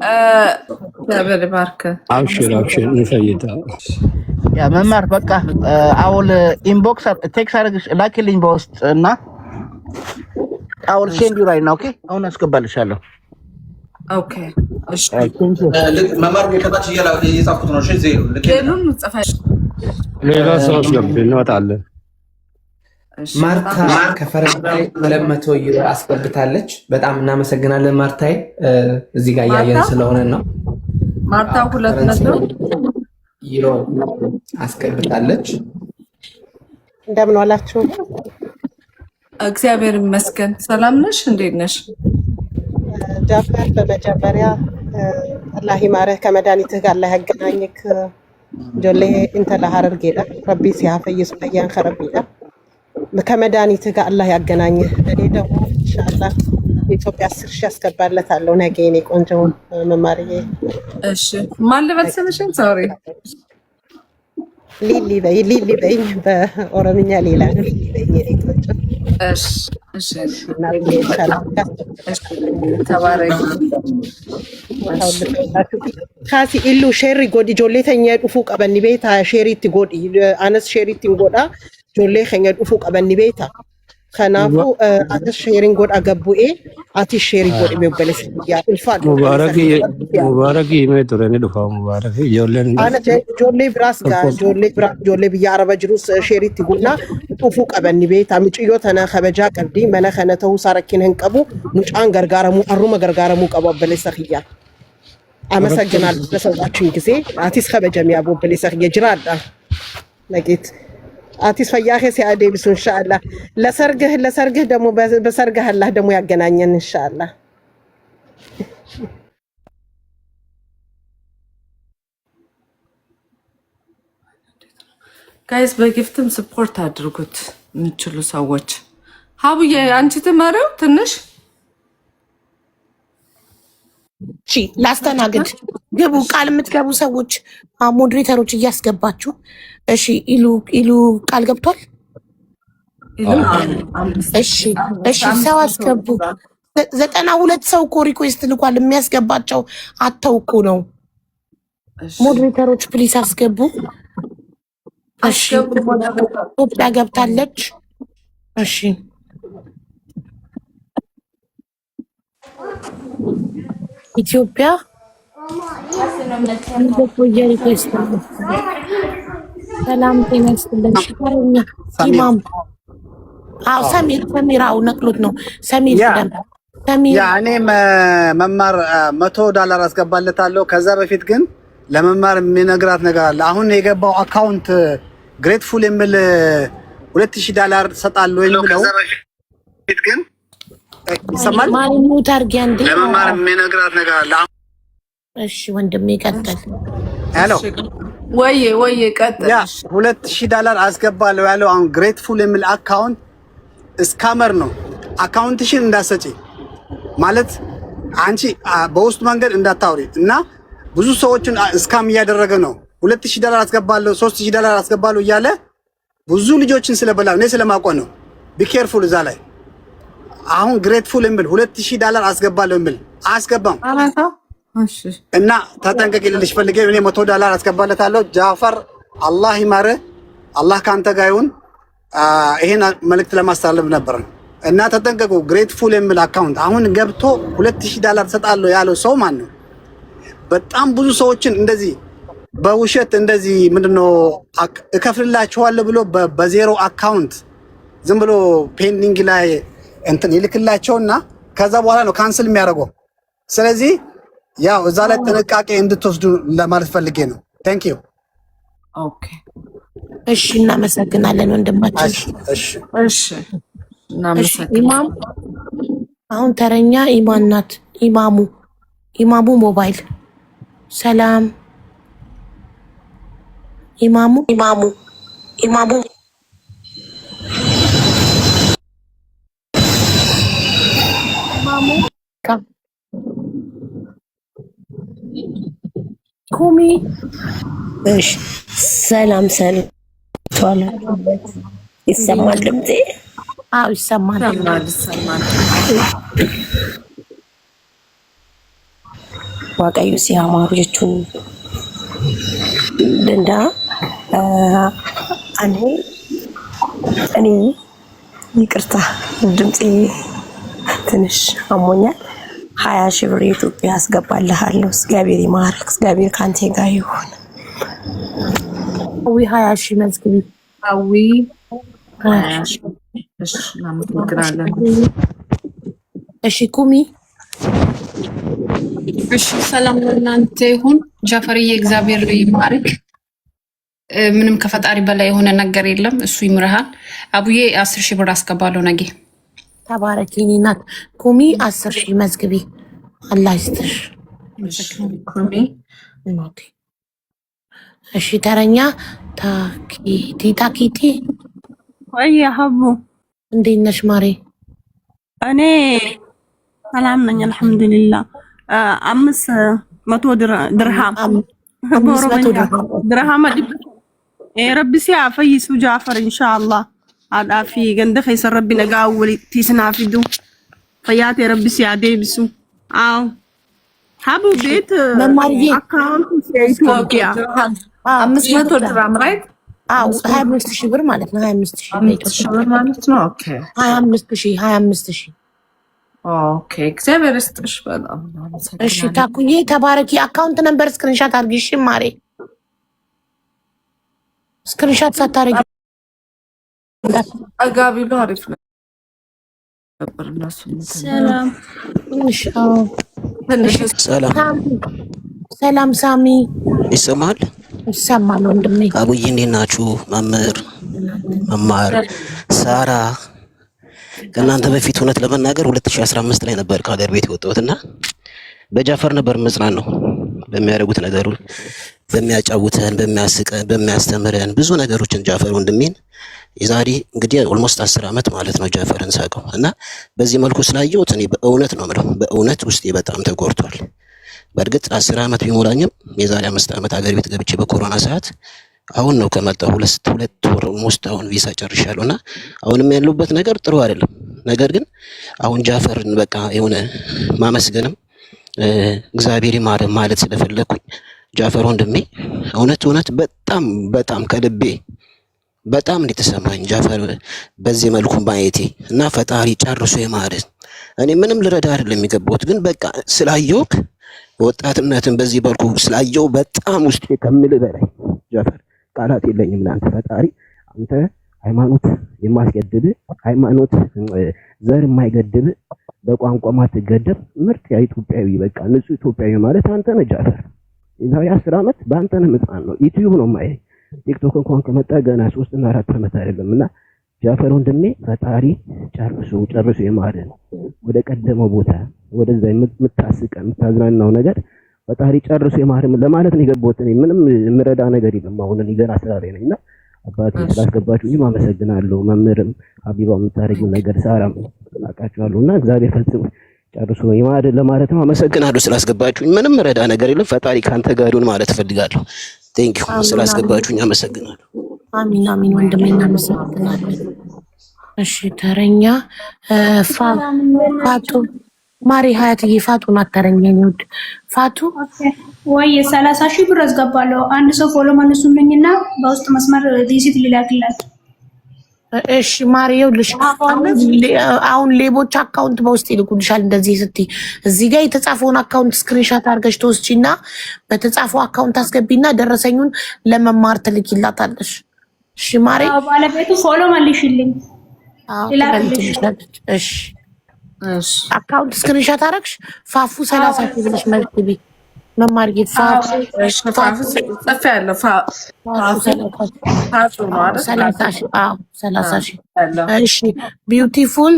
እግዚአብሔር ይባርክ። አብሽር እንፈይዳ ያ መማር በቃ አውል ኢንቦክስ ቴክስት አድርግሽ ላኪልኝ በውስጥ እና አውል ሴንድ ዩ ራይት ናው። ኦኬ አሁን አስገባልሻለሁ። ኦኬ እሺ መማር ከታች እየጻፍኩት ነው። እሺ ዜሉን ጽፈሽ ሌላ ሰው አስገብ እንወጣለን። ማርታ ከፈረንሳይ 200 ዩሮ አስገብታለች። በጣም እናመሰግናለን ማርታዬ። እዚህ ጋር እያየን ስለሆነ ነው። ማርታ 200 ዩሮ አስገብታለች። እንደምን ዋላችሁ? እግዚአብሔር ይመስገን። ሰላም ነሽ? እንዴት ነሽ? ጃፈር በመጀመሪያ አላህ ይማረህ ከመድኃኒትህ ጋር አላህ ያገናኝክ። ጆሌ እንተ ለሐረር ጌዳ ረቢ ሲያፈይስ በያን ከረቢዳ ከመድኃኒትህ ጋር አላህ ያገናኝህ። እኔ ደግሞ ኢንሻአላህ ኢትዮጵያ 10 ሺህ አስገባለታለሁ ነገ የኔ ቆንጆ መማርዬ። እሺ ማን ልበል ስምሽን? ሶሪ ሊሊ በይ በኦሮምኛ ሌላ ነው። ሊሊ በይ የኔ ቆንጆ። እሺ እሺ ሰላም ተባረክ። ካሲ ኢሉ ሼሪ ጎዲ ጆሌ ተኛ ዱፉ ቀበኒ ቤታ ሼሪቲ ጎዲ አነስ ሼሪቲ ጎዳ ጆሌ ከኛ ዱፉ ቀበኒ ቤታ ከናፉ አትሽ ሼሪንግ ጎዳ ገቡኤ አትሽ ሼሪ ጎዲ በበለስ ያ ኢልፋድ ሙባረክ ይመጥረኔ ዱፋ ሙባረክ ጆሌን አነ ጆሌ ብራስ ጋ ጆሌ ብያ አረባ ጅሩስ ሼሪቲ ጉና ዱፉ ቀበኒ ቤታ ምጭዮ ተና ከበጃ ቀዲ መነ ከነተው ሳረኪን ህንቀቡ ሙጫን ገርጋረሙ አሩመ ገርጋረሙ ቀበበለስ ኸያ አመሰግናለሁ ለሰጣችሁኝ ጊዜ። አቲስ ከበጀም ያቦ በለሰህ የጅራዳ ነጌት አቲስ ፈያኸ ሲያዴ ቢሱ ኢንሻአላህ ለሰርግህ ደግሞ በሰርግህ አላህ ደግሞ ያገናኘን ኢንሻአላህ። ጋይስ በጊፍትም ሰፖርት አድርጉት የምትችሉ ሰዎች። ሀቡዬ አንቺ ትመሪው ትንሽ እሺ ላስተናግድ። ግቡ ቃል የምትገቡ ሰዎች ሞዴሬተሮች እያስገባችሁ። እሺ ኢሉ ቃል ገብቷል። እሺ ሰው አስገቡ። 92 ሰው እኮ ሪኩዌስት ልኳል። የሚያስገባቸው አተው እኮ ነው። ሞዴሬተሮች ፕሊስ አስገቡ። እሺ ኢትዮጵያ ገብታለች። እሺ ኢትዮጵያ ሰላም ጤና ይስጥልኝ። ኢማም ሰሚራው ነቅሎት ነው። ሰሚር ያ እኔም መማር $100 አስገባለታለሁ። ከዛ በፊት ግን ለመማር የሚነግራት ነገር አለ። አሁን የገባው አካውንት ግሬትፉል የሚል $2000 ሰጣለሁ የሚለው በፊት ግን ይሰማል። ማሪሙ ታርጊ አንዴ ለመማር የሚነግራት ነገር አለ። እሺ ወንድሜ ቀጥል። ሄሎ ወይ ቀጥል። ያ $2000 አስገባለሁ ያለው አሁን ግሬትፉል የሚል አካውንት ስካመር ነው። አካውንትሽን እንዳሰጪ ማለት አንቺ በውስጥ መንገድ እንዳታውሪ እና ብዙ ሰዎችን ስካም እያደረገ ነው። $2000 አስገባለሁ $3000 አስገባለሁ እያለ ብዙ ልጆችን ስለበላ ነው። ስለማውቀው ነው። ቢኬርፉል እዛ ላይ አሁን ግሬትፉል የሚል $2000 አስገባለሁ የሚል አስገባም እና ተጠንቀቂ ልልሽ ፈልጌ እኔ $100 አስገባለታለሁ። ጃፈር አላህ ይማረ አላህ ካንተ ጋር ይሁን። ይሄን መልእክት ለማስተላለፍ ነበር እና ተጠንቀቁ። ግሬትፉል የሚል አካውንት አሁን ገብቶ $2000 ሰጣለሁ ያለው ሰው ማን ነው? በጣም ብዙ ሰዎችን እንደዚህ በውሸት እንደዚህ ምንድነው እከፍልላችኋለሁ ብሎ በዜሮ አካውንት ዝም ብሎ ፔንዲንግ ላይ እንትን ይልክላቸውና ከዛ በኋላ ነው ካንስል የሚያደርገው። ስለዚህ ያው እዛ ላይ ጥንቃቄ እንድትወስዱ ለማለት ፈልጌ ነው። ታንክ ዩ። ኦኬ እሺ እናመሰግናለን ወንድማችን። እሺ እናመሰግናለን። ኢማም አሁን ተረኛ ኢማን ናት። ኢማሙ ሞባይል ሰላም ኢማሙ ኩሚ እሺ ሰላም ይሰማል ድምጼ? አዎ ይሰማል። waaqayyo si amaaru jechuun danda'a. እኔ ይቅርታ ድምጼ ትንሽ አሞኛል። 20 ሺህ ብር ኢትዮጵያ አስገባልሃለሁ። እግዚአብሔር ይማርክ። እግዚአብሔር ካንተ ጋር ይሁን። አዊ 20 ሺህ መዝግቢ። አዊ እሺ እናመሰግናለን። እሺ ኩሚ እሺ ሰላም ለእናንተ ይሁን። ጃፈርዬ እግዚአብሔር ይማርክ። ምንም ከፈጣሪ በላይ የሆነ ነገር የለም። እሱ ይምርሃል። አቡዬ 10 ሺህ ብር አስገባለሁ ነገ። ተባረኪኒ ናት። ኩሚ 10 ሺህ መዝግቢ። አላህ ይስጥሽ ኩሚ። እሺ ተረኛ ታኪቲ ወይ ሀቡ እንዴት ነሽ ማሬ? እኔ ሰላም ነኝ አልሐምዱሊላህ። 500 ድርሃም ድርሃም ربي سيعفيسو جعفر إن شاء الله عاد في جند خيسر ربي نجاول تيسنا في دو فياتي ربي سيعدي بسو حبوا بيت أكاونت في إثيوبيا 500 درهم رايت 25 ሺህ ብር ማለት ነው 25 ሺህ ብር ማለት ነው ኦኬ 25 ሺህ ኦኬ እግዚአብሔር ይስጥሽ በጣም እሺ ታኩዬ ተባረኪ አካውንት ነምበር ስክሪንሻት አድርጊ እሺ ማሬ ስክሪንሻት ሳታረጊ አጋቢሉ አሪፍ ነበር እናሱ ሰላም ሰላም ሳሚ ይሰማል ወንድሜ አቡዬ እንዴት ናችሁ መማር ሳራ ከእናንተ በፊት እውነት ለመናገር 2015 ላይ ነበር ከሀገር ቤት የወጣሁትና በጃፈር ነበር መጽናን ነው በሚያደርጉት ነገር በሚያጫውተን በሚያስቀን በሚያስተምረን ብዙ ነገሮችን ጃፈር ወንድሜን የዛሬ እንግዲህ ኦልሞስት 10 አመት ማለት ነው ጃፈርን ሳቀው እና በዚህ መልኩ ስላየሁት እኔ በእውነት ነው የምለው በእውነት ውስጤ በጣም ተጎድቷል። በእርግጥ 10 አመት ቢሞላኝም የዛሬ 5 አመት ሀገር ቤት ገብቼ በኮሮና ሰዓት አሁን ነው ከመጣሁ 2 ወር ሞስት አሁን ቪዛ ጨርሻለሁና አሁንም ያለሁበት ነገር ጥሩ አይደለም። ነገር ግን አሁን ጃፈርን በቃ የሆነ ማመስገንም እግዚአብሔር ይማረ ማለት ስለፈለኩኝ ጃፈር ወንድሜ እውነት በጣም ከልቤ በጣም እንደተሰማኝ ጃፈር በዚህ መልኩ ማየቴ እና ፈጣሪ ጨርሶ ይማረ። እኔ ምንም ልረዳ አይደለም የሚገባውት ግን በቃ ስላየውክ ወጣትነትን በዚህ መልኩ ስላየው በጣም ውስጤ ከምል በላይ ጃፈር ቃላት የለኝም ለአንተ ፈጣሪ አንተ ሃይማኖት የማስገድብ ሃይማኖት ዘር የማይገድብ በቋንቋ ማትገደብ ምርጥ ኢትዮጵያዊ በቃ ንጹህ ኢትዮጵያዊ ማለት አንተ ነህ ጃፈር። የዛሬ 10 አመት በአንተ ነው መጽናን ነው ዩቲዩብ ነው ማይ ቲክቶክ እንኳን ከመጣ ገና 3 እና 4 አመት አይደለምና ጃፈር ወንድሜ ፈጣሪ ጨርሶ ይማረ ወደ ቀደመው ቦታ ወደዛ የምታስቀን የምታዝናናው ነገር ፈጣሪ ጨርሶ ይማረ ለማለት ነው የገባሁት። እኔ ምንም ምረዳ ነገር የለም አሁን እኔ ገና ስራ ላይ ነኝና አባቴ ስላስገባችሁኝ አመሰግናለሁ። መምህርም ሀቢባ የምታረጊው ነገር ሳራም አቃችኋለሁና እግዚአብሔር ፈጽሞ ጨርሶ ይማረ ለማለት ነው አመሰግናለሁ ስላስገባችሁኝ። ምንም ረዳ ነገር የለም ፈጣሪ ካንተ ጋር ይሁን ማለት ፈልጋለሁ። ቴንክ ዩ ስላስገባችሁኝ አመሰግናለሁ። አሚን ወንድሜ እናመሰግናለን። እሺ ተረኛ ፋቱ ማሪ ሀያትዬ ፋቱን አተረኛ ነው ፋቱ ወይ 30 ሺህ ብር አስገባለሁ። አንድ ሰው ፎሎ መልሱልኝና በውስጥ መስመር ዲሲት ሊላክላት። እሺ ማሪው ልሽ አሁን ሌቦች አካውንት በውስጥ ይልኩልሻል። እንደዚህ ስትይ እዚህ ጋር የተጻፈውን አካውንት ስክሪንሻት አድርገሽ ተወስጂና በተጻፈው አካውንት አስገቢና ደረሰኙን ለመማር ትልኪላታለሽ። እሺ ማሪ ባለቤቱ ፎሎ መልሽልኝ ይላክልሽ። እሺ አካውንት ስክሪንሻት አደረግሽ ፋፉ 30 ሺህ ብለሽ መልክቢ መማር ፋፉ ጽፍ ያለው ፋፉ ነው አይደል? 30 ሺህ እሺ ቢዩቲፉል